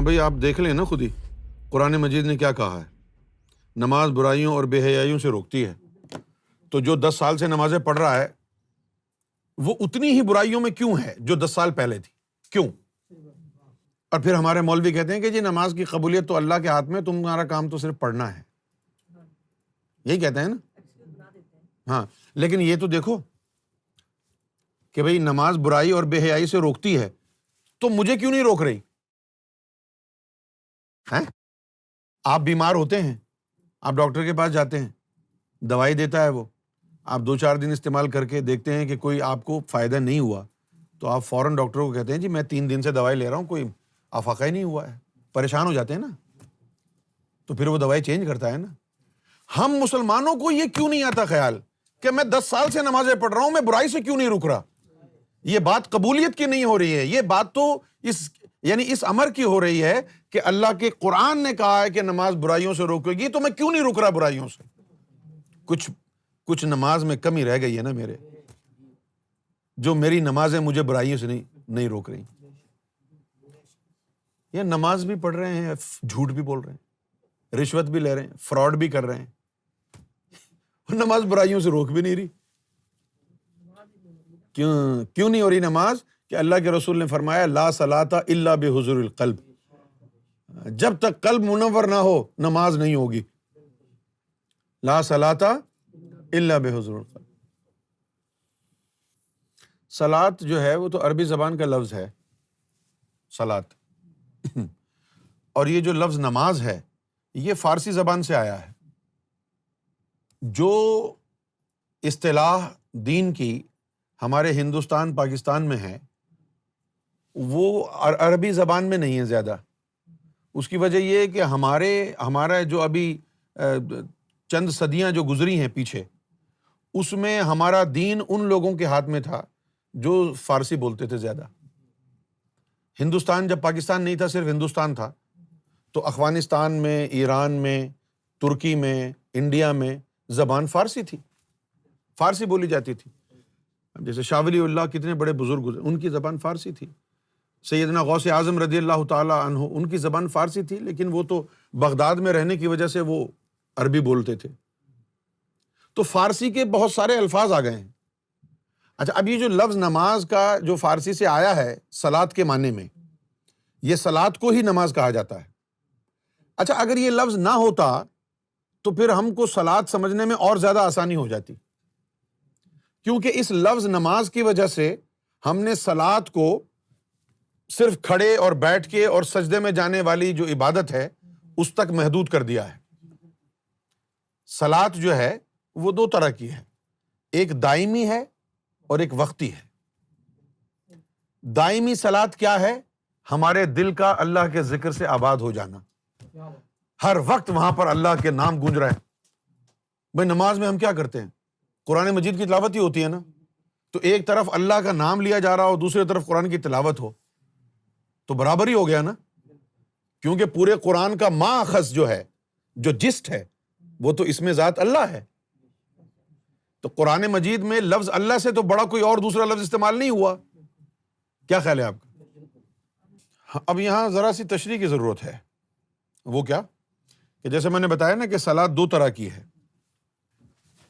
ہاں بھائی، آپ دیکھ لیں نا خود ہی قرآن مجید نے کیا کہا ہے. نماز برائیوں اور بے حیائیوں سے روکتی ہے. تو جو 10 سال سے نمازیں پڑھ رہا ہے وہ اتنی ہی برائیوں میں کیوں ہے جو 10 سال پہلے تھی؟ کیوں؟ اور پھر ہمارے مولوی کہتے ہیں کہ جی نماز کی قبولیت تو اللہ کے ہاتھ میں، تمہارا کام تو صرف پڑھنا ہے. یہی کہتے ہیں نا. ہاں، لیکن یہ تو دیکھو کہ بھئی نماز برائی اور بے حیائی سے روکتی ہے، تو مجھے کیوں نہیں روک رہی ہیں؟ آپ بیمار ہوتے ہیں، آپ ڈاکٹر کے پاس جاتے ہیں، دوائی دیتا ہے وہ، آپ 2-4 دن استعمال کر کے دیکھتے ہیں کہ کوئی آپ کو فائدہ نہیں ہوا، تو آپ فوراً ڈاکٹر کو کہتے ہیں جی میں 3 دن سے دوائی لے رہا ہوں، کوئی افاقہ ہی نہیں ہوا ہے. پریشان ہو جاتے ہیں نا، تو پھر وہ دوائی چینج کرتا ہے نا. ہم مسلمانوں کو یہ کیوں نہیں آتا خیال کہ میں 10 سال سے نمازیں پڑھ رہا ہوں، میں برائی سے کیوں نہیں رک رہا؟ یہ بات قبولیت کی نہیں ہو رہی ہے، یہ بات تو اس امر کی ہو رہی ہے کہ اللہ کے قرآن نے کہا ہے کہ نماز برائیوں سے روکے گی، تو میں کیوں نہیں رک رہا برائیوں سے؟ کچھ نماز میں کمی رہ گئی ہے نا میرے، جو میری نمازیں مجھے برائیوں سے نہیں روک رہی. یہ نماز بھی پڑھ رہے ہیں، جھوٹ بھی بول رہے ہیں، رشوت بھی لے رہے ہیں، فراڈ بھی کر رہے ہیں، اور نماز برائیوں سے روک بھی نہیں رہی. کیوں نہیں ہو رہی نماز؟ کہ اللہ کے رسول نے فرمایا لا صلاۃ الا بحضور القلب. جب تک قلب منور نہ ہو نماز نہیں ہوگی. لا صلاۃ الا بحضور القلب. صلاۃ جو ہے وہ تو عربی زبان کا لفظ ہے، صلاۃ. اور یہ جو لفظ نماز ہے یہ فارسی زبان سے آیا ہے. جو اصطلاح دین کی ہمارے ہندوستان پاکستان میں ہے وہ عربی زبان میں نہیں ہے زیادہ. اس کی وجہ یہ ہے کہ ہمارا جو ابھی چند صدیاں جو گزری ہیں پیچھے، اس میں ہمارا دین ان لوگوں کے ہاتھ میں تھا جو فارسی بولتے تھے زیادہ. ہندوستان جب پاکستان نہیں تھا، صرف ہندوستان تھا، تو افغانستان میں، ایران میں، ترکی میں، انڈیا میں زبان فارسی تھی، فارسی بولی جاتی تھی. جیسے شاہ ولی اللہ کتنے بڑے بزرگ گزرے، ان کی زبان فارسی تھی. سیدنا غوث اعظم رضی اللہ تعالی عنہ، ان کی زبان فارسی تھی، لیکن وہ تو بغداد میں رہنے کی وجہ سے وہ عربی بولتے تھے. تو فارسی کے بہت سارے الفاظ آ گئے ہیں. اچھا، اب یہ جو لفظ نماز کا جو فارسی سے آیا ہے صلاۃ کے معنی میں، یہ صلاۃ کو ہی نماز کہا جاتا ہے. اچھا، اگر یہ لفظ نہ ہوتا تو پھر ہم کو صلاۃ سمجھنے میں اور زیادہ آسانی ہو جاتی، کیونکہ اس لفظ نماز کی وجہ سے ہم نے صلاۃ کو صرف کھڑے اور بیٹھ کے اور سجدے میں جانے والی جو عبادت ہے اس تک محدود کر دیا ہے. صلاۃ جو ہے وہ 2 طرح کی ہے، ایک دائمی ہے اور ایک وقتی ہے. دائمی صلاۃ کیا ہے؟ ہمارے دل کا اللہ کے ذکر سے آباد ہو جانا، ہر وقت وہاں پر اللہ کے نام گونج رہے ہیں. بھائی نماز میں ہم کیا کرتے ہیں؟ قرآن مجید کی تلاوت ہی ہوتی ہے نا. تو ایک طرف اللہ کا نام لیا جا رہا ہو، دوسری طرف قرآن کی تلاوت ہو، تو برابر ہی ہو گیا نا. کیونکہ پورے قرآن کا ماخذ جو ہے، جو جسٹ ہے، وہ تو اس میں ذات اللہ ہے. تو قرآن مجید میں لفظ اللہ سے تو بڑا کوئی اور دوسرا لفظ استعمال نہیں ہوا. کیا خیال ہے آپ کا؟ اب یہاں ذرا سی تشریح کی ضرورت ہے. وہ کیا کہ جیسے میں نے بتایا نا کہ صلاۃ 2 طرح کی ہے.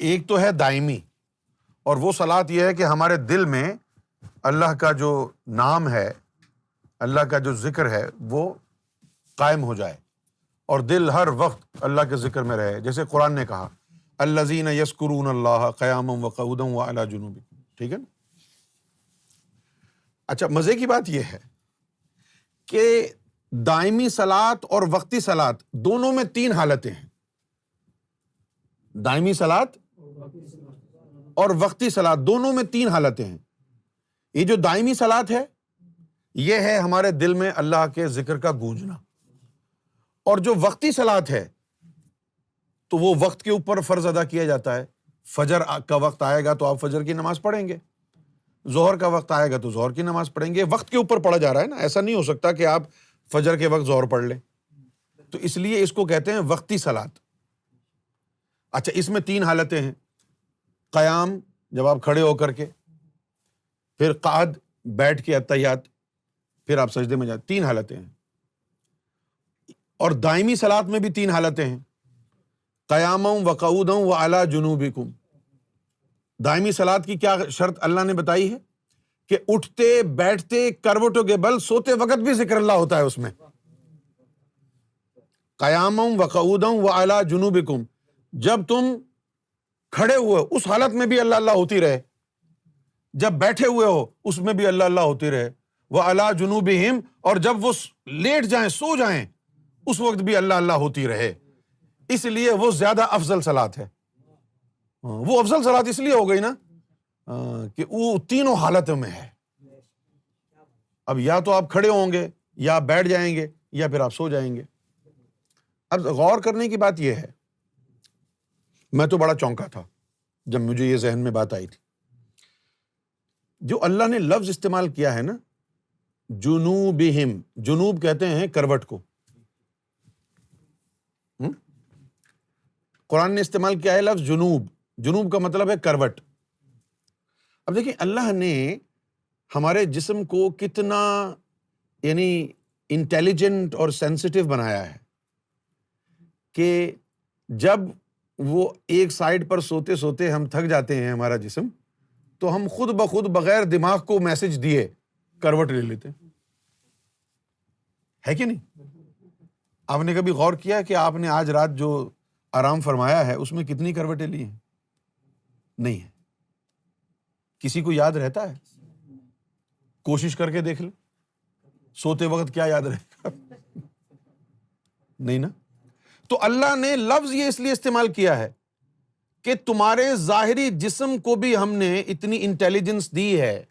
ایک تو ہے دائمی، اور وہ صلاۃ یہ ہے کہ ہمارے دل میں اللہ کا جو نام ہے، اللہ کا جو ذکر ہے وہ قائم ہو جائے اور دل ہر وقت اللہ کے ذکر میں رہے. جیسے قرآن نے کہا الذین یذکرون اللہ قیاما وقعودا وعلی جنوبہم. ٹھیک ہے نا. اچھا، مزے کی بات یہ ہے کہ دائمی صلاۃ اور وقتی صلاۃ دونوں میں 3 حالتیں ہیں. دائمی صلاۃ اور وقتی صلاۃ دونوں میں 3 حالتیں ہیں. یہ جو دائمی صلاۃ ہے یہ ہے ہمارے دل میں اللہ کے ذکر کا گونجنا، اور جو وقتی صلاۃ ہے تو وہ وقت کے اوپر فرض ادا کیا جاتا ہے. فجر کا وقت آئے گا تو آپ فجر کی نماز پڑھیں گے، ظہر کا وقت آئے گا تو ظہر کی نماز پڑھیں گے. وقت کے اوپر پڑھا جا رہا ہے نا، ایسا نہیں ہو سکتا کہ آپ فجر کے وقت ظہر پڑھ لیں. تو اس لیے اس کو کہتے ہیں وقتی صلاۃ. اچھا، اس میں 3 حالتیں ہیں. قیام، جب آپ کھڑے ہو کر کے، پھر قعد، بیٹھ کے اتحیات، پھر آپ سجدے میں جاتے. 3 حالتیں ہیں. اور دائمی صلاۃ میں بھی 3 حالتیں ہیں، قیاما وقعودا وعلی جنوبکم۔ دائمی صلاۃ کی کیا شرط اللہ نے بتائی ہے کہ اٹھتے بیٹھتے کروٹوں کے بل سوتے وقت بھی ذکر اللہ ہوتا ہے اس میں۔ قیاما وقعودا وعلی جنوبکم، جب تم کھڑے ہوئے اس حالت میں بھی اللہ اللہ ہوتی رہے، جب بیٹھے ہوئے ہو اس میں بھی اللہ اللہ ہوتی رہے، وعلی جنوبہم، اور جب وہ لیٹ جائیں سو جائیں اس وقت بھی اللہ اللہ ہوتی رہے۔ اس لیے وہ زیادہ افضل صلاۃ ہے۔ وہ افضل صلاۃ اس لیے ہو گئی نا کہ وہ تینوں حالتوں میں ہے۔ اب یا تو آپ کھڑے ہوں گے یا آپ بیٹھ جائیں گے یا پھر آپ سو جائیں گے۔ اب غور کرنے کی بات یہ ہے، میں تو بڑا چونکا تھا جب مجھے یہ ذہن میں بات آئی تھی، جو اللہ نے لفظ استعمال کیا ہے نا جنوبہم، جنوب کہتے ہیں کروٹ کو، قرآن نے استعمال کیا ہے لفظ جنوب، جنوب کا مطلب ہے کروٹ۔ اب دیکھیں اللہ نے ہمارے جسم کو کتنا یعنی انٹیلیجنٹ اور سینسٹیو بنایا ہے کہ جب وہ ایک سائڈ پر سوتے سوتے ہم تھک جاتے ہیں ہمارا جسم، تو ہم خود بخود بغیر دماغ کو میسج دیے کروٹ لے لیتے ہے کہ نہیں؟ آپ نے کبھی غور کیا کہ آپ نے آج رات جو آرام فرمایا ہے اس میں کتنی کروٹیں لی ہیں؟ نہیں ہے۔ کسی کو یاد رہتا ہے؟ کوشش کر کے دیکھ لیں، سوتے وقت کیا یاد رہے گا؟ نہیں نا۔ تو اللہ نے لفظ یہ اس لیے استعمال کیا ہے کہ تمہارے ظاہری جسم کو بھی ہم نے اتنی انٹیلیجنس دی ہے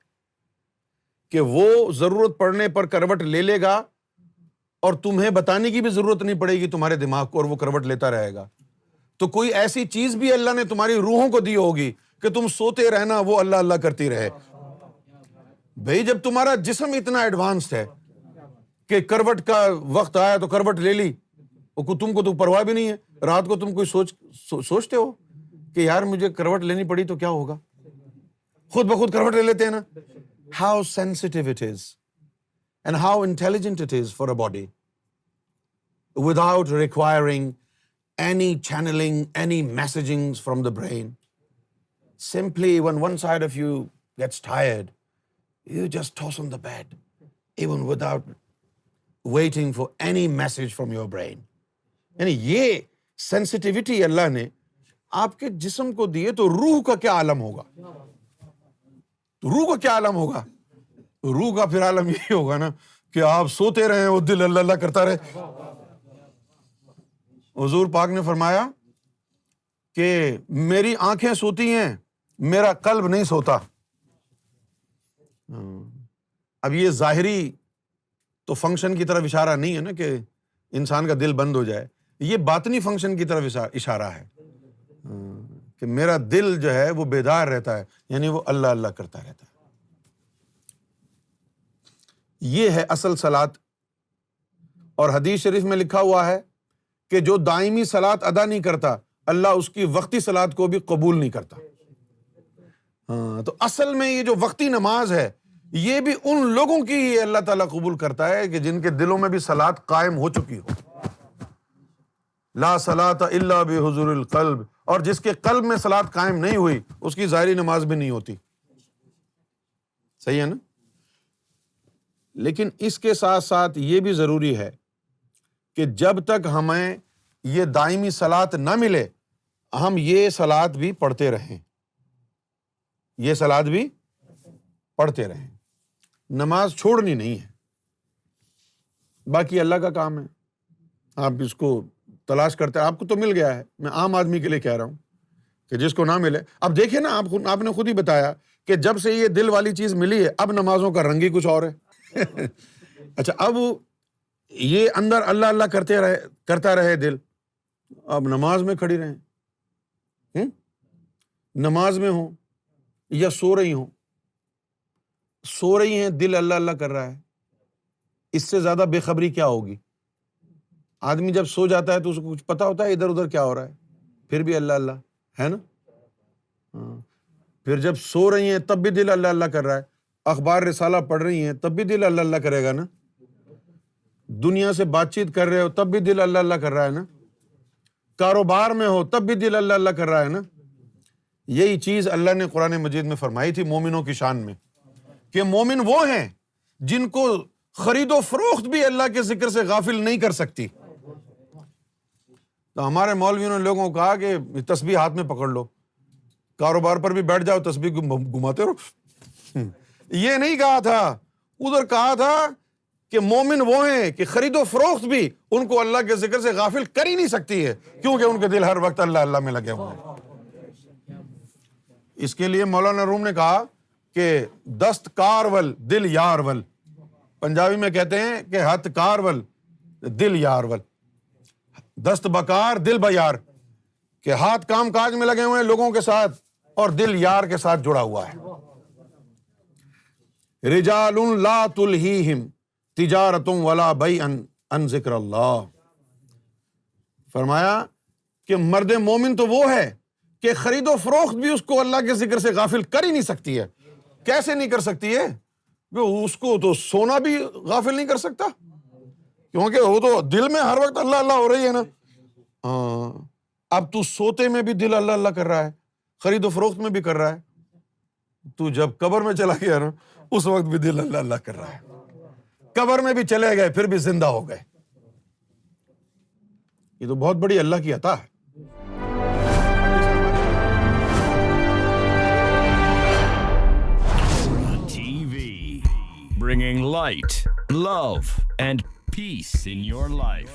کہ وہ ضرورت پڑنے پر کروٹ لے لے گا اور تمہیں بتانے کی بھی ضرورت نہیں پڑے گی تمہارے دماغ کو، اور وہ کروٹ لیتا رہے گا۔ تو کوئی ایسی چیز بھی اللہ نے تمہاری روحوں کو دی ہوگی کہ تم سوتے رہنا وہ اللہ اللہ کرتی رہے۔ بھئی جب تمہارا جسم اتنا ایڈوانسڈ ہے کہ کروٹ کا وقت آیا تو کروٹ لے لی، تم کو تو پرواہ بھی نہیں ہے، رات کو تم کوئی سوچتے ہو کہ یار مجھے کروٹ لینی پڑی تو کیا ہوگا؟ خود بخود کروٹ لے لیتے ہیں نا۔ How sensitive it is and how intelligent it is for a body without requiring any channeling, any messaging from the brain. Simply when one side of you gets tired, you just toss on the bed, even without waiting for any message from your brain. یعنی یہ sensitivity اللہ نے آپ کے جسم کو دیے، تو روح کا کیا عالم ہوگا؟ تو روح کا کیا عالم ہوگا؟ روح کا پھر عالم یہی ہوگا نا کہ آپ سوتے رہیں وہ دل اللہ اللہ کرتا رہے۔ حضور پاک نے فرمایا کہ میری آنکھیں سوتی ہیں، میرا قلب نہیں سوتا۔ اب یہ ظاہری تو فنکشن کی طرف اشارہ نہیں ہے نا کہ انسان کا دل بند ہو جائے، یہ باطنی فنکشن کی طرف اشارہ ہے کہ میرا دل جو ہے وہ بیدار رہتا ہے، یعنی وہ اللہ اللہ کرتا رہتا ہے۔ یہ ہے اصل صلاۃ۔ اور حدیث شریف میں لکھا ہوا ہے کہ جو دائمی صلاۃ ادا نہیں کرتا اللہ اس کی وقتی صلاۃ کو بھی قبول نہیں کرتا۔ تو اصل میں یہ جو وقتی نماز ہے یہ بھی ان لوگوں کی ہی اللہ تعالیٰ قبول کرتا ہے کہ جن کے دلوں میں بھی صلاۃ قائم ہو چکی ہو۔ لا صلاۃ الا بحضور القلب، اور جس کے قلب میں صلاۃ قائم نہیں ہوئی اس کی ظاہری نماز بھی نہیں ہوتی۔ صحیح ہے نا؟ لیکن اس کے ساتھ ساتھ یہ بھی ضروری ہے کہ جب تک ہمیں یہ دائمی صلاۃ نہ ملے ہم یہ صلاۃ بھی پڑھتے رہیں، یہ صلاۃ بھی پڑھتے رہیں، نماز چھوڑنی نہیں ہے۔ باقی اللہ کا کام ہے، آپ اس کو تلاش کرتے ہیں، آپ کو تو مل گیا ہے۔ میں عام آدمی کے لیے کہہ رہا ہوں کہ جس کو نہ ملے، اب دیکھیں نا آپ نے خود ہی بتایا کہ جب سے یہ دل والی چیز ملی ہے اب نمازوں کا رنگ ہی کچھ اور ہے۔ اچھا، اب یہ اندر اللہ اللہ کرتا رہے دل، اب نماز میں کھڑی رہیں، نماز میں ہوں یا سو رہی ہوں، سو رہی ہیں دل اللہ اللہ کر رہا ہے، اس سے زیادہ بے خبری کیا ہوگی؟ آدمی جب سو جاتا ہے تو اس کو کچھ پتا ہوتا ہے ادھر ادھر کیا ہو رہا ہے، پھر بھی اللہ اللہ ہے نا۔ پھر جب سو رہی ہیں تب بھی دل اللہ اللہ کر رہا ہے، اخبار رسالہ پڑھ رہی ہیں تب بھی دل اللہ اللہ کرے گا نا۔ دنیا سے بات چیت کر رہے ہو تب بھی دل اللہ اللہ کر رہا ہے نا, کاروبار میں ہو تب بھی دل اللہ اللہ کر رہا ہے نا. یہی چیز اللہ نے قرآن مجید میں فرمائی تھی مومنوں کی شان میں, کہ مومن وہ ہیں جن کو خرید و فروخت بھی اللہ کے ذکر سے غافل نہیں کر سکتی. تو ہمارے مولویوں نے لوگوں کو کہا کہ تسبیح ہاتھ میں پکڑ لو, کاروبار پر بھی بیٹھ جاؤ تسبیح گھماتے رہو. یہ نہیں کہا تھا, ادھر کہا تھا کہ مومن وہ ہیں کہ خرید و فروخت بھی ان کو اللہ کے ذکر سے غافل کر ہی نہیں سکتی ہے, کیونکہ ان کے دل ہر وقت اللہ اللہ میں لگے ہوئے ہیں. اس کے لیے مولانا روم نے کہا کہ دست کار ول دل یار ول, پنجابی میں کہتے ہیں کہ ہاتھ کار ول دل یار ول, دست بکار دل بیار, کہ ہاتھ کام کاج میں لگے ہوئے ہیں لوگوں کے ساتھ اور دل یار کے ساتھ جڑا ہوا ہے. رجال لا تلہیہم تجارت ولا بیع عن ذکر اللہ, فرمایا کہ مرد مومن تو وہ ہے کہ خرید و فروخت بھی اس کو اللہ کے ذکر سے غافل کر ہی نہیں سکتی ہے. کیسے نہیں کر سکتی ہے؟ اس کو تو سونا بھی غافل نہیں کر سکتا, کیونکہ وہ تو دل میں ہر وقت اللہ اللہ ہو رہی ہے نا. اب تو سوتے میں بھی دل اللہ اللہ کر رہا ہے, خرید و فروخت میں بھی کر رہا ہے, تو جب قبر میں چلا گیا نا اس وقت بھی دل اللہ اللہ کر رہا ہے. قبر میں بھی چلے گئے پھر بھی زندہ ہو گئے. یہ تو بہت بڑی اللہ کی عطا ہے. TV, bringing light, love, and peace in your life.